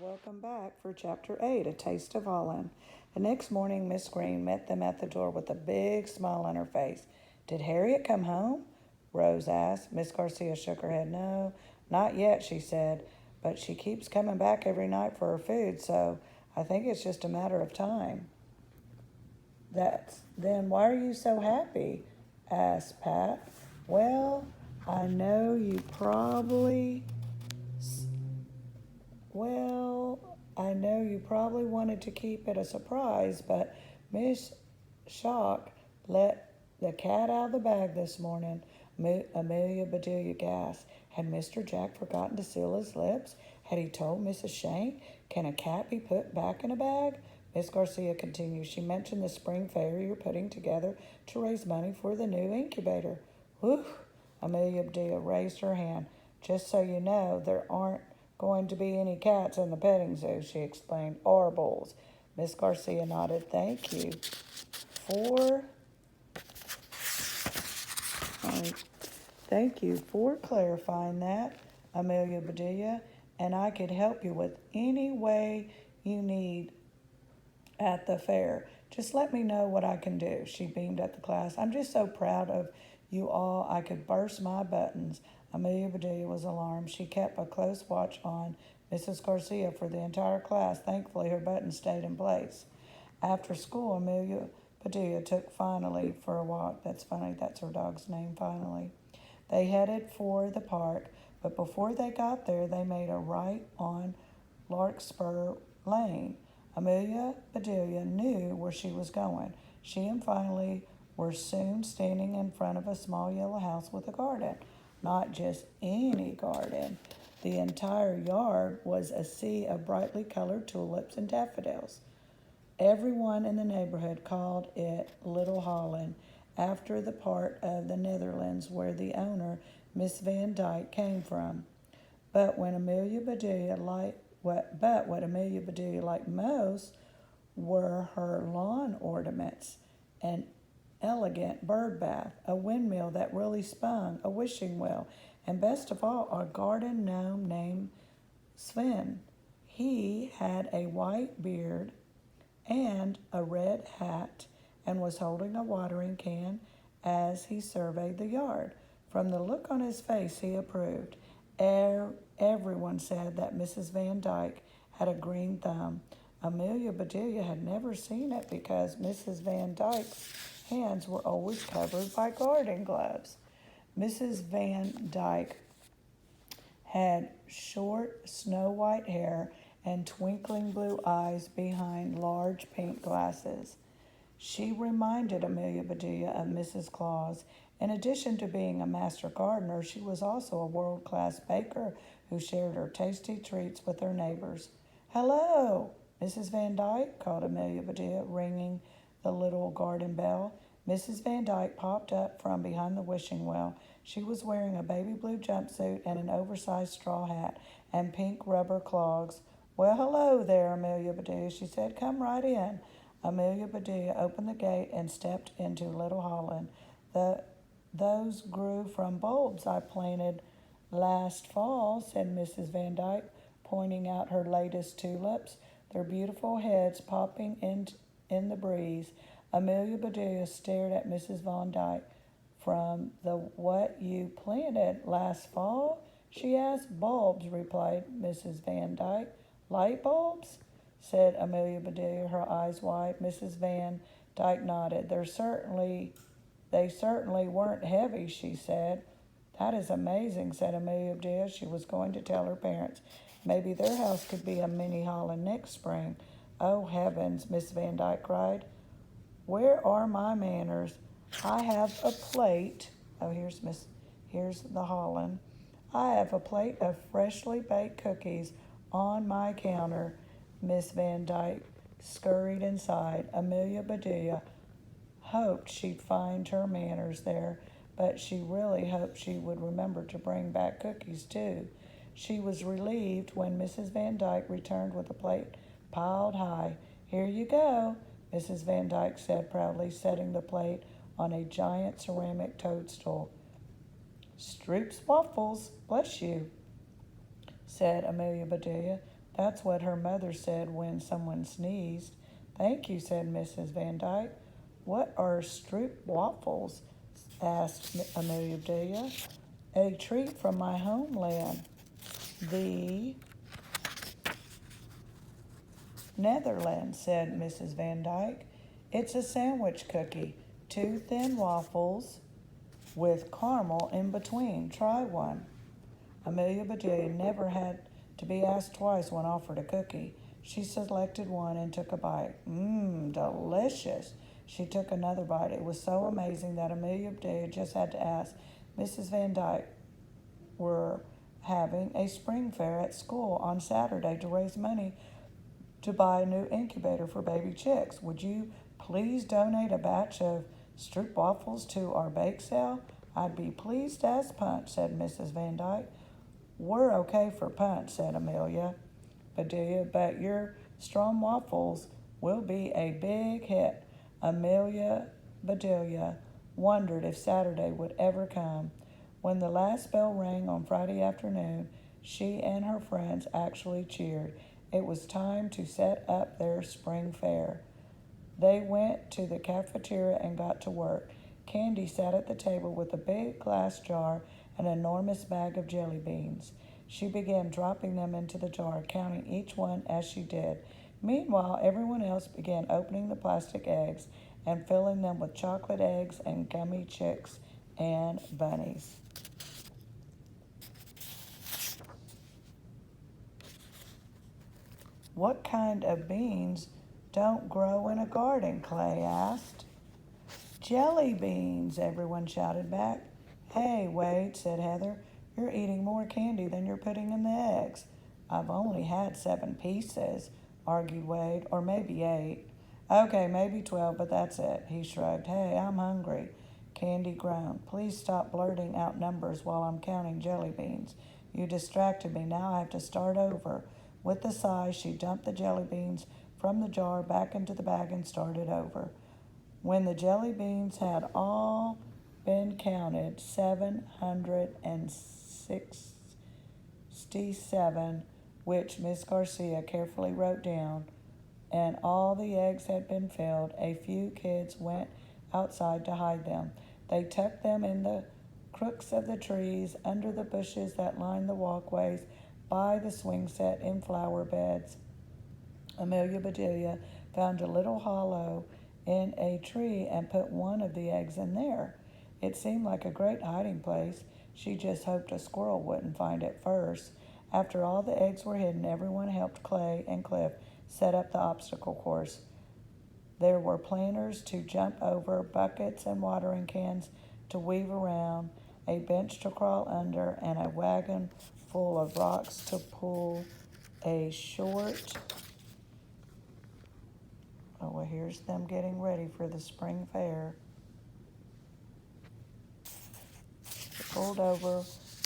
welcome back for Chapter 8, A Taste of Holland. The next morning, Miss Green met them at the door with a big smile on her face. Did Harriet come home? Rose asked. Miss Garcia shook her head. No, not yet, she said, but she keeps coming back every night for her food, so I think it's just a matter of time. Then why are you so happy? Asked Pat. Well, I know you probably I know you probably wanted to keep it a surprise, but Miss Shock let the cat out of the bag this morning. Amelia Bedelia gasped. Had Mr. Jack forgotten to seal his lips? Had he told Mrs. Shank? Can a cat be put back in a bag? Miss Garcia continued. She mentioned the spring fair you're putting together to raise money for the new incubator. Whew! Amelia Bedelia raised her hand. Just so you know, there aren't going to be any cats in the petting zoo, she explained, or bulls. Miss Garcia nodded. For Thank you for clarifying that, Amelia Bedelia, and I could help you with any way you need at the fair. Just let me know what I can do. She beamed at the class. I'm just so proud of you all. I could burst my buttons. Amelia Bedelia was alarmed. She kept a close watch on Mrs. Garcia for the entire class. Thankfully, her buttons stayed in place. After school, Amelia Bedelia took Finally for a walk. That's funny, that's her dog's name, Finally. They headed for the park, but before they got there, they made a right on Larkspur Lane. Amelia Bedelia knew where she was going. She and Finally were soon standing in front of a small yellow house with a garden. Not just any garden. The entire yard was a sea of brightly colored tulips and daffodils. Everyone in the neighborhood called it Little Holland, after the part of the Netherlands where the owner, Miss Van Dyke, came from. But what Amelia Bedelia liked most were her lawn ornaments, an elegant bird bath, a windmill that really spun, a wishing well, and best of all, a garden gnome named Sven. He had a white beard and a red hat and was holding a watering can as he surveyed the yard. From the look on his face, he approved. Everyone said that Mrs. Van Dyke had a green thumb. Amelia Bedelia had never seen it because Mrs. Van Dyke's hands were always covered by garden gloves. Mrs. Van Dyke had short, snow-white hair and twinkling blue eyes behind large pink glasses. She reminded Amelia Bedelia of Mrs. Claus. In addition to being a master gardener, she was also a world-class baker who shared her tasty treats with her neighbors. Hello, Mrs. Van Dyke, called Amelia Bedelia, ringing the little garden bell. Mrs. Van Dyke popped up from behind the wishing well. She was wearing a baby blue jumpsuit and an oversized straw hat and pink rubber clogs. Well, hello there, Amelia Bedelia, she said. Come right in. Amelia Bedelia opened the gate and stepped into Little Holland. Those grew from bulbs I planted last fall, said Mrs. Van Dyke, pointing out her latest tulips, their beautiful heads popping in the breeze. Amelia Bedelia stared at Mrs. Van Dyke. From the what you planted last fall? She asked. Bulbs, replied Mrs. Van Dyke. Light bulbs? Said Amelia Bedelia, her eyes wide. Mrs. Van Dyke nodded. They certainly weren't heavy, she said. That is amazing, said Amelia Bedelia. She was going to tell her parents. Maybe their house could be a mini Holland next spring. Oh, heavens, Miss Van Dyke cried. Where are my manners? I have a plate. Oh, here's the Holland. I have a plate of freshly baked cookies on my counter. Miss Van Dyke scurried inside. Amelia Bedelia hoped she'd find her manners there, but she really hoped she would remember to bring back cookies, too. She was relieved when Mrs. Van Dyke returned with a plate piled high. Here you go, Mrs. Van Dyke said proudly, setting the plate on a giant ceramic toadstool. Stroop's waffles, bless you, said Amelia Bedelia, That's what her mother said when someone sneezed. Thank you, said Mrs. Van Dyke. What are stroop waffles? Asked Amelia Bedelia. A treat from my homeland, the Netherlands, said Mrs. Van Dyke. It's a sandwich cookie, 2 thin waffles with caramel in between. Try one. Amelia Bedelia never had to be asked twice when offered a cookie. She selected one and took a bite. Delicious. She took another bite. It was so amazing that Amelia Bedelia just had to ask. Mrs. Van Dyke were having a spring fair at school on Saturday to raise money to buy a new incubator for baby chicks. Would you please donate a batch of stroop waffles to our bake sale? I'd be pleased as punch, said Mrs. Van Dyke. We're okay for punch, said Amelia Bedelia, but your strong waffles will be a big hit. Amelia Bedelia wondered if Saturday would ever come. When the last bell rang on Friday afternoon, she and her friends actually cheered. It was time to set up their spring fair. They went to the cafeteria and got to work. Candy sat at the table with a big glass jar and an enormous bag of jelly beans. She began dropping them into the jar, counting each one as she did. Meanwhile, everyone else began opening the plastic eggs and filling them with chocolate eggs and gummy chicks and bunnies. What kind of beans don't grow in a garden? Clay asked. Jelly beans, everyone shouted back. Hey, Wade, said Heather, you're eating more candy than you're putting in the eggs. I've only had 7 pieces, argued Wade, or maybe 8. Okay, maybe 12, but that's it, he shrugged. Hey, I'm hungry. Candy groaned. Please stop blurting out numbers while I'm counting jelly beans. You distracted me. Now I have to start over. With a sigh, she dumped the jelly beans from the jar back into the bag and started over. When the jelly beans had all been counted, 767, which Miss Garcia carefully wrote down, and all the eggs had been filled, a few kids went outside to hide them. They tucked them in the crooks of the trees, under the bushes that lined the walkways, by the swing set in flower beds. Amelia Bedelia found a little hollow in a tree and put one of the eggs in there. It seemed like a great hiding place. She just hoped a squirrel wouldn't find it first. After all the eggs were hidden, everyone helped Clay and Cliff set up the obstacle course. There were planters to jump over, buckets and watering cans to weave around, a bench to crawl under, and a wagon full of rocks to pull a short. Oh, well, here's them getting ready for the spring fair. Pulled over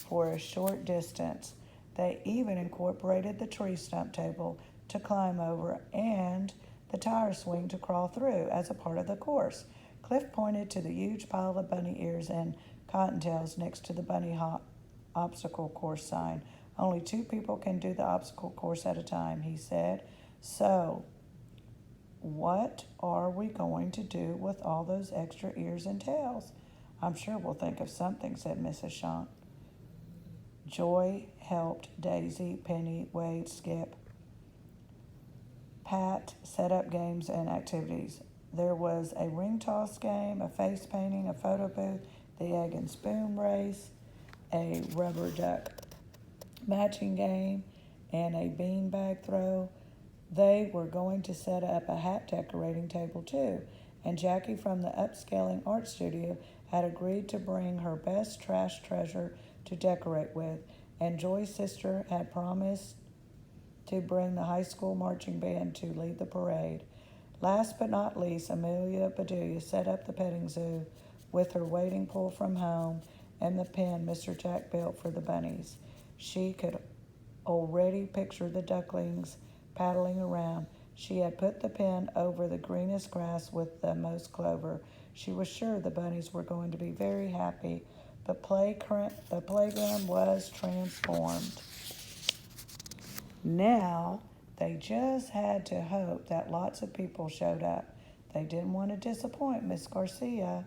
for a short distance. They even incorporated the tree stump table to climb over and the tire swing to crawl through as a part of the course. Cliff pointed to the huge pile of bunny ears and cottontails next to the bunny hop obstacle course sign. Only 2 people can do the obstacle course at a time, he said. So, what are we going to do with all those extra ears and tails? I'm sure we'll think of something, said Mrs. Shank. Joy helped Daisy, Penny, Wade, Skip. Pat set up games and activities. There was a ring toss game, a face painting, a photo booth, the egg and spoon race, a rubber duck matching game, and a beanbag throw. They were going to set up a hat decorating table too, and Jackie from the upscaling art studio had agreed to bring her best trash treasure to decorate with, and Joy's sister had promised to bring the high school marching band to lead the parade. Last but not least, Amelia Bedelia set up the petting zoo with her wading pool from home and the pen Mr. Jack built for the bunnies. She could already picture the ducklings paddling around. She had put the pen over the greenest grass with the most clover. She was sure the bunnies were going to be very happy. The playground was transformed. Now, they just had to hope that lots of people showed up. They didn't want to disappoint Miss Garcia.